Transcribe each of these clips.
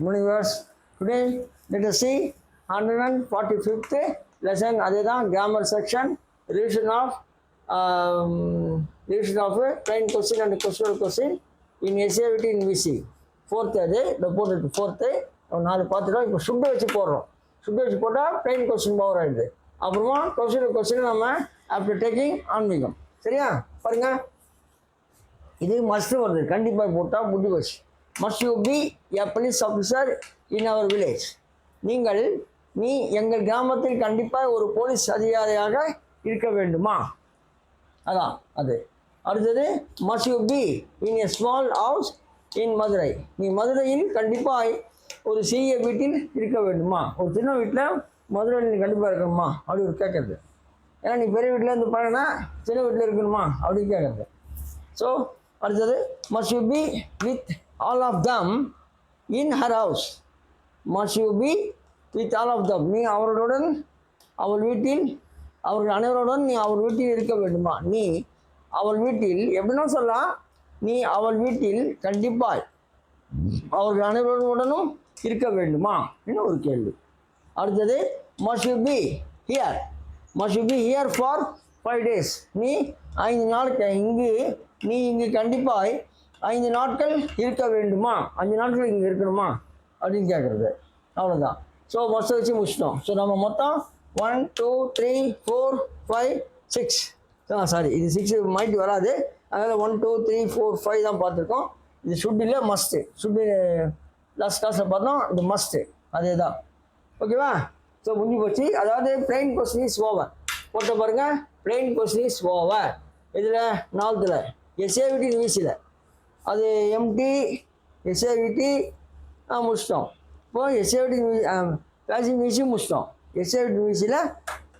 universe. Today, let us see 145th lesson. அதுதான் grammar section, revision of a plain question and question question in SAVT in VC. Fourth அது இந்த போட்டு fourth நாலு பார்த்துட்டோம். இப்போ சுட்டு வச்சு போடுறோம். சுட்டு வச்சு போட்டால் பிளைன் கொஸ்டின் பவர் ஆகிடுது. அப்புறமா கொஸ்டின் நம்ம ஆஃப்டர் டேக்கிங் ஆன்மீகம். சரியா பாருங்க, இது மஸ்ட் வருது. கண்டிப்பாக போட்டால் புட்டி வச்சு must you be a police officer in our village. நீ எங்கள் கிராமத்தில் கண்டிப்பாக ஒரு போலீஸ் அதிகாரியாக இருக்க வேண்டுமா? அதான் அது. அடுத்தது must you be in a small house in Madurai. நீ மதுரையில் கண்டிப்பாக ஒரு சிறிய வீட்டில் இருக்க வேண்டுமா? ஒரு சின்ன வீட்டில் மதுரையில் நீ கண்டிப்பாக இருக்கணுமா அப்படி ஒரு கேட்குறது. ஏன்னா நீ பெரிய வீட்டில் இருந்து பழகினா சின்ன வீட்டில் இருக்கணுமா அப்படின்னு கேட்குறது. ஸோ அடுத்தது must you be with all of them in her house. Must you be with all of them. நீ அவர்களுடன் அவள் வீட்டில் அவர்கள் அனைவருடன் நீ அவர் வீட்டில் இருக்க வேண்டுமா? நீ அவள் வீட்டில் எப்படின்னா சொல்லலாம், நீ அவள் வீட்டில் கண்டிப்பாக அவர்கள் அனைவருடனும் இருக்க வேண்டுமா இன்னும் ஒரு கேள்வி. அடுத்தது must you be here. Must you be here for 5 days. நீ 5 நாளுக்கு இங்கு கண்டிப்பாக 5 நாட்கள் இருக்க வேண்டுமா? 5 நாட்கள் இங்கே இருக்கணுமா அப்படின்னு கேட்குறது. அவ்வளோதான். ஸோ மஸ்ட்டை வச்சு முடிச்சிட்டோம். ஸோ நம்ம மொத்தம் 1 2 3 4 5 6 சாரி இது 6 மைட்டு வராது. அதனால் 1 2 3 4 5 தான் பார்த்துருக்கோம். இது ஷுட்டில் மஸ்ட்டு. ஷுட்டு லாஸ்ட் கிளாஸில் பார்த்தோம். இது மஸ்ட்டு அதே தான். ஓகேவா? ஸோ முடிஞ்சு போச்சு. அதாவது பிளைன் கொஸ்டின் இஸ் ஓவர் போட்ட பாருங்க. Plain question is over. இதில் 4th SAVT விசியில் அது எம்டி SAVT முடிச்சிட்டோம். இப்போது SAVT பேசிங் விசி முடிச்சிட்டோம். SAVT விசியில்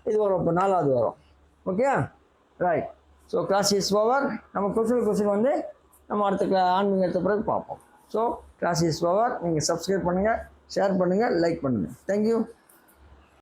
இது வரும். இப்போ 4வது வரும். Okay right. So class is over. நம்ம கொஸ்டின் வந்து நம்ம அடுத்த ஆன்மீகத்தை பிறகு பார்ப்போம். So class is over. நீங்கள் சப்ஸ்கிரைப் பண்ணுங்கள், ஷேர் பண்ணுங்கள், லைக் பண்ணுங்கள். தேங்க்யூ.